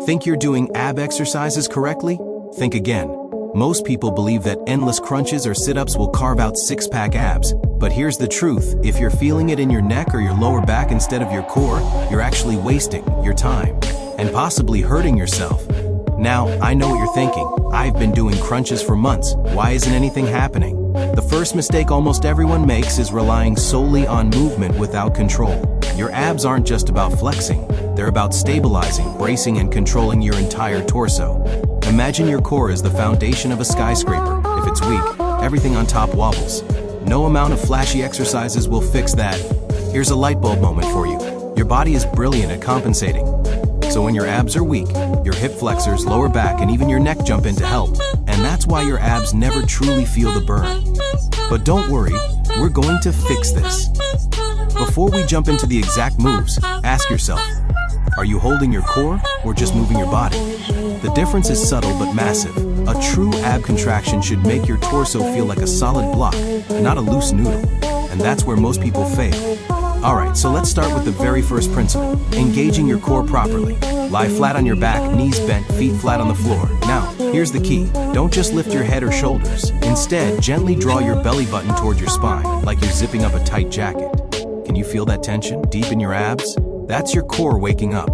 Think you're doing ab exercises correctly? Think again. Most people believe that endless crunches or sit-ups will carve out six-pack abs. But here's the truth, if you're feeling it in your neck or your lower back instead of your core, you're actually wasting your time and possibly hurting yourself. Now, I know what you're thinking. I've been doing crunches for months. Why isn't anything happening? The first mistake almost everyone makes is relying solely on movement without control. Your abs aren't just about flexing. They're about stabilizing, bracing, and controlling your entire torso. Imagine your core as the foundation of a skyscraper. If it's weak, everything on top wobbles. No amount of flashy exercises will fix that. Here's a light bulb moment for you. Your body is brilliant at compensating. So when your abs are weak, your hip flexors, lower back, and even your neck jump in to help. And that's why your abs never truly feel the burn. But don't worry, we're going to fix this. Before we jump into the exact moves, ask yourself, are you holding your core or just moving your body? The difference is subtle but massive. A true ab contraction should make your torso feel like a solid block, not a loose noodle. And that's where most people fail. Alright, so let's start with the very first principle, engaging your core properly. Lie flat on your back, knees bent, feet flat on the floor. Now, here's the key. Don't just lift your head or shoulders. Instead, gently draw your belly button toward your spine, like you're zipping up a tight jacket. Can you feel that tension deep in your abs? That's your core waking up.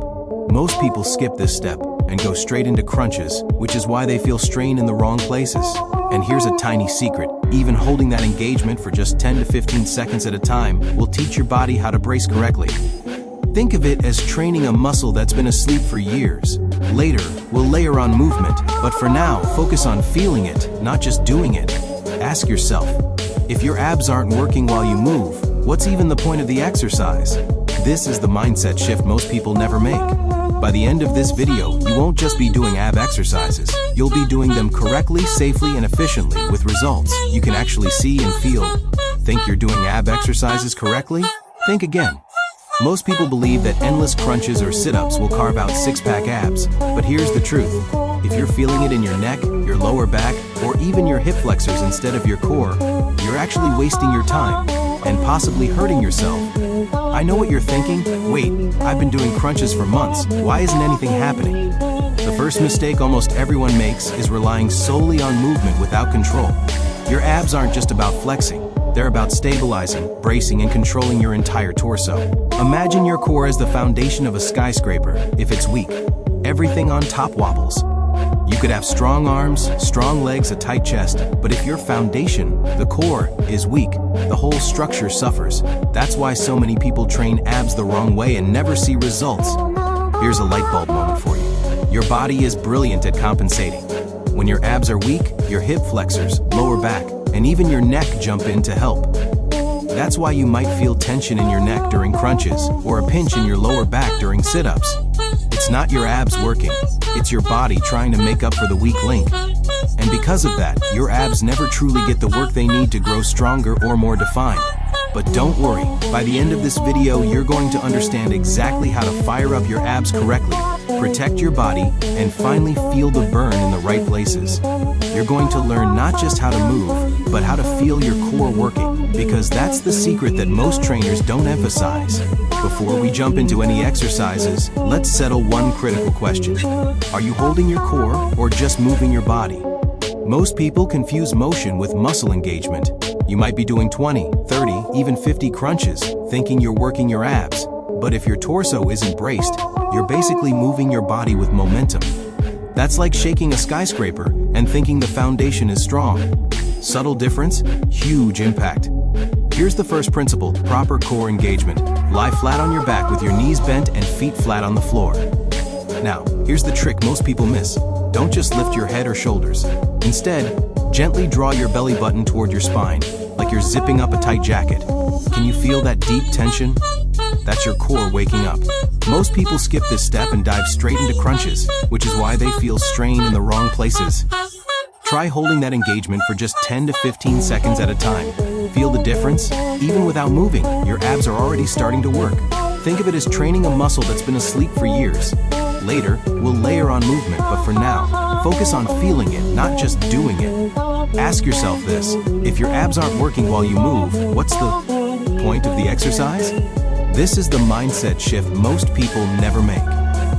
Most people skip this step and go straight into crunches, which is why they feel strain in the wrong places. And here's a tiny secret. Even holding that engagement for just 10 to 15 seconds at a time will teach your body how to brace correctly. Think of it as training a muscle that's been asleep for years. Later, we'll layer on movement, but for now, focus on feeling it, not just doing it. Ask yourself, if your abs aren't working while you move, what's even the point of the exercise? This is the mindset shift most people never make. By the end of this video, you won't just be doing ab exercises. You'll be doing them correctly, safely, and efficiently with results you can actually see and feel. Think you're doing ab exercises correctly? Think again. Most people believe that endless crunches or sit-ups will carve out six-pack abs. But here's the truth. If you're feeling it in your neck, your lower back, or even your hip flexors instead of your core, you're actually wasting your time and possibly hurting yourself. I know what you're thinking. Wait, I've been doing crunches for months. Why isn't anything happening? The first mistake almost everyone makes is relying solely on movement without control. Your abs aren't just about flexing. They're about stabilizing, bracing, and controlling your entire torso. Imagine your core as the foundation of a skyscraper. If it's weak, everything on top wobbles. You could have strong arms, strong legs, a tight chest, but if your foundation, the core, is weak, the whole structure suffers. That's why so many people train abs the wrong way and never see results. Here's a light bulb moment for you. Your body is brilliant at compensating. When your abs are weak, your hip flexors, lower back, and even your neck jump in to help. That's why you might feel tension in your neck during crunches, or a pinch in your lower back during sit-ups. It's not your abs working, it's your body trying to make up for the weak link. And because of that, your abs never truly get the work they need to grow stronger or more defined. But don't worry, by the end of this video, you're going to understand exactly how to fire up your abs correctly, protect your body, and finally feel the burn in the right places. You're going to learn not just how to move, but how to feel your core working, because that's the secret that most trainers don't emphasize. Before we jump into any exercises, let's settle one critical question. Are you holding your core or just moving your body? Most people confuse motion with muscle engagement. You might be doing 20, 30, even 50 crunches, thinking you're working your abs. But if your torso isn't braced, you're basically moving your body with momentum. That's like shaking a skyscraper and thinking the foundation is strong. Subtle difference, huge impact. Here's the first principle, proper core engagement. Lie flat on your back with your knees bent and feet flat on the floor. Now, here's the trick most people miss. Don't just lift your head or shoulders. Instead, gently draw your belly button toward your spine, like you're zipping up a tight jacket. Can you feel that deep tension? That's your core waking up. Most people skip this step and dive straight into crunches, which is why they feel strain in the wrong places. Try holding that engagement for just 10 to 15 seconds at a time. Feel the difference? Even without moving, your abs are already starting to work. Think of it as training a muscle that's been asleep for years. Later, we'll layer on movement, but for now, focus on feeling it, not just doing it. Ask yourself this, if your abs aren't working while you move, what's the point of the exercise? This is the mindset shift most people never make.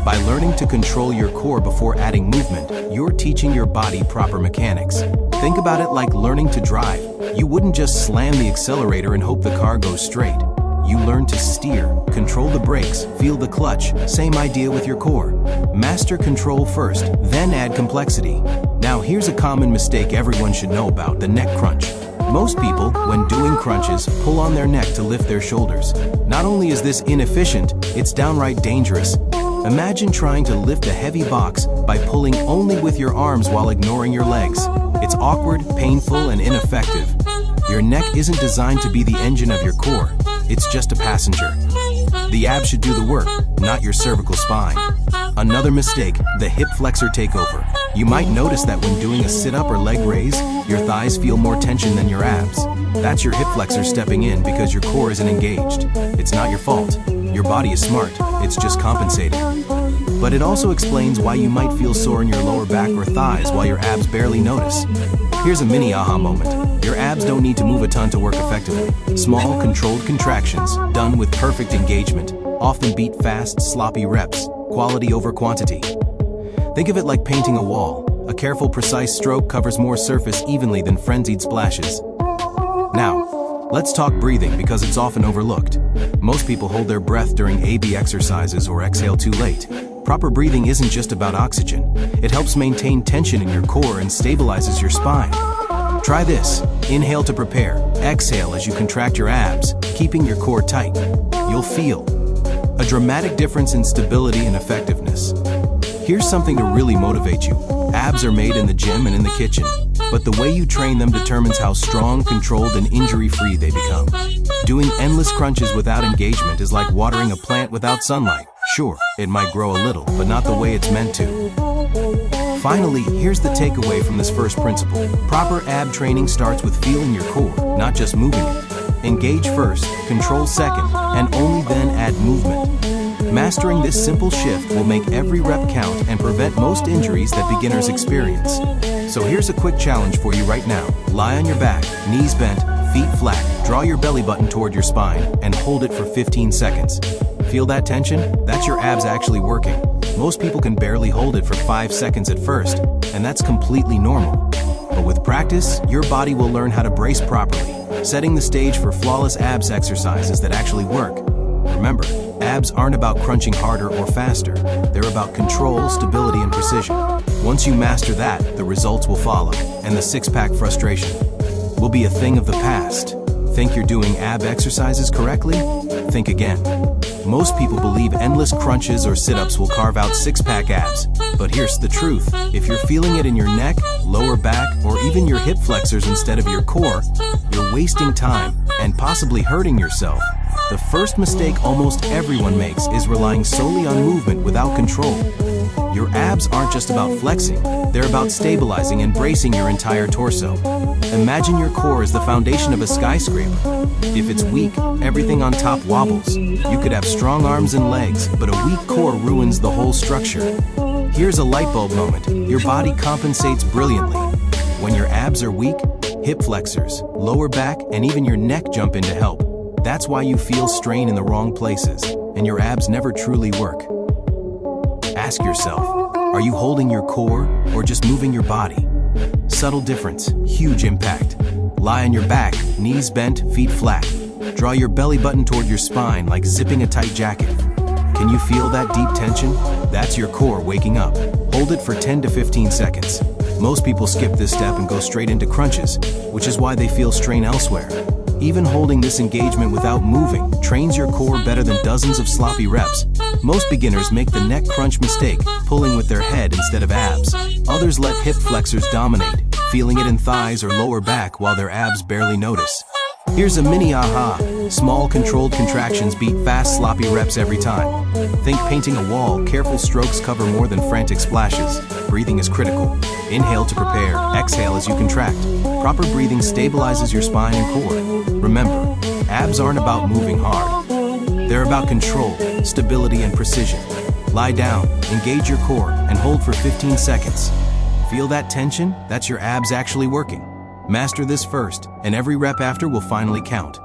By learning to control your core before adding movement, you're teaching your body proper mechanics. Think about it like learning to drive. You wouldn't just slam the accelerator and hope the car goes straight. You learn to steer, control the brakes, feel the clutch. Same idea with your core. Master control first, then add complexity. Now here's a common mistake everyone should know about: the neck crunch. Most people, when doing crunches, pull on their neck to lift their shoulders. Not only is this inefficient, it's downright dangerous. Imagine trying to lift a heavy box by pulling only with your arms while ignoring your legs. It's awkward, painful, and ineffective. Your neck isn't designed to be the engine of your core. It's just a passenger. The abs should do the work, not your cervical spine. Another mistake, the hip flexor takeover. You might notice that when doing a sit-up or leg raise, your thighs feel more tension than your abs. That's your hip flexor stepping in because your core isn't engaged. It's not your fault. Your body is smart, it's just compensating. But it also explains why you might feel sore in your lower back or thighs while your abs barely notice. Here's a mini aha moment. Your abs don't need to move a ton to work effectively. Small, controlled contractions, done with perfect engagement, often beat fast, sloppy reps. Quality over quantity. Think of it like painting a wall. A careful, precise stroke covers more surface evenly than frenzied splashes. Now, let's talk breathing because it's often overlooked. Most people hold their breath during AB exercises or exhale too late. Proper breathing isn't just about oxygen. It helps maintain tension in your core and stabilizes your spine. Try this. Inhale to prepare. Exhale as you contract your abs, keeping your core tight. You'll feel a dramatic difference in stability and effectiveness. Here's something to really motivate you. Abs are made in the gym and in the kitchen, but the way you train them determines how strong, controlled, and injury-free they become. Doing endless crunches without engagement is like watering a plant without sunlight. Sure, it might grow a little, but not the way it's meant to. Finally, here's the takeaway from this first principle. Proper ab training starts with feeling your core, not just moving it. Engage first, control second, and only then add movement. Mastering this simple shift will make every rep count and prevent most injuries that beginners experience. So here's a quick challenge for you right now. Lie on your back, knees bent, feet flat. Draw your belly button toward your spine and hold it for 15 seconds. Feel that tension? That's your abs actually working. Most people can barely hold it for 5 seconds at first, and that's completely normal. But with practice, your body will learn how to brace properly, setting the stage for flawless abs exercises that actually work. Remember, abs aren't about crunching harder or faster. They're about control, stability, and precision. Once you master that, the results will follow, and the six-pack frustration will be a thing of the past. Think you're doing ab exercises correctly? Think again. Most people believe endless crunches or sit-ups will carve out six-pack abs. But here's the truth. If you're feeling it in your neck, lower back, or even your hip flexors instead of your core, you're wasting time and possibly hurting yourself. The first mistake almost everyone makes is relying solely on movement without control. Your abs aren't just about flexing, they're about stabilizing and bracing your entire torso. Imagine your core as the foundation of a skyscraper. If it's weak, everything on top wobbles. You could have strong arms and legs, but a weak core ruins the whole structure. Here's a light bulb moment. Your body compensates brilliantly. When your abs are weak, hip flexors, lower back, and even your neck jump in to help. That's why you feel strain in the wrong places, and your abs never truly work. Ask yourself, are you holding your core or just moving your body? Subtle difference, huge impact. Lie on your back, knees bent, feet flat. Draw your belly button toward your spine like zipping a tight jacket. Can you feel that deep tension? That's your core waking up. Hold it for 10 to 15 seconds. Most people skip this step and go straight into crunches, which is why they feel strain elsewhere. Even holding this engagement without moving trains your core better than dozens of sloppy reps. Most beginners make the neck crunch mistake, pulling with their head instead of abs. Others let hip flexors dominate, feeling it in thighs or lower back while their abs barely notice. Here's a mini aha. Small controlled contractions beat fast sloppy reps every time. Think painting a wall, careful strokes cover more than frantic splashes. Breathing is critical. Inhale to prepare, exhale as you contract. Proper breathing stabilizes your spine and core. Remember, abs aren't about moving hard. They're about control, stability, and precision. Lie down, engage your core, and hold for 15 seconds. Feel that tension? That's your abs actually working. Master this first, and every rep after will finally count.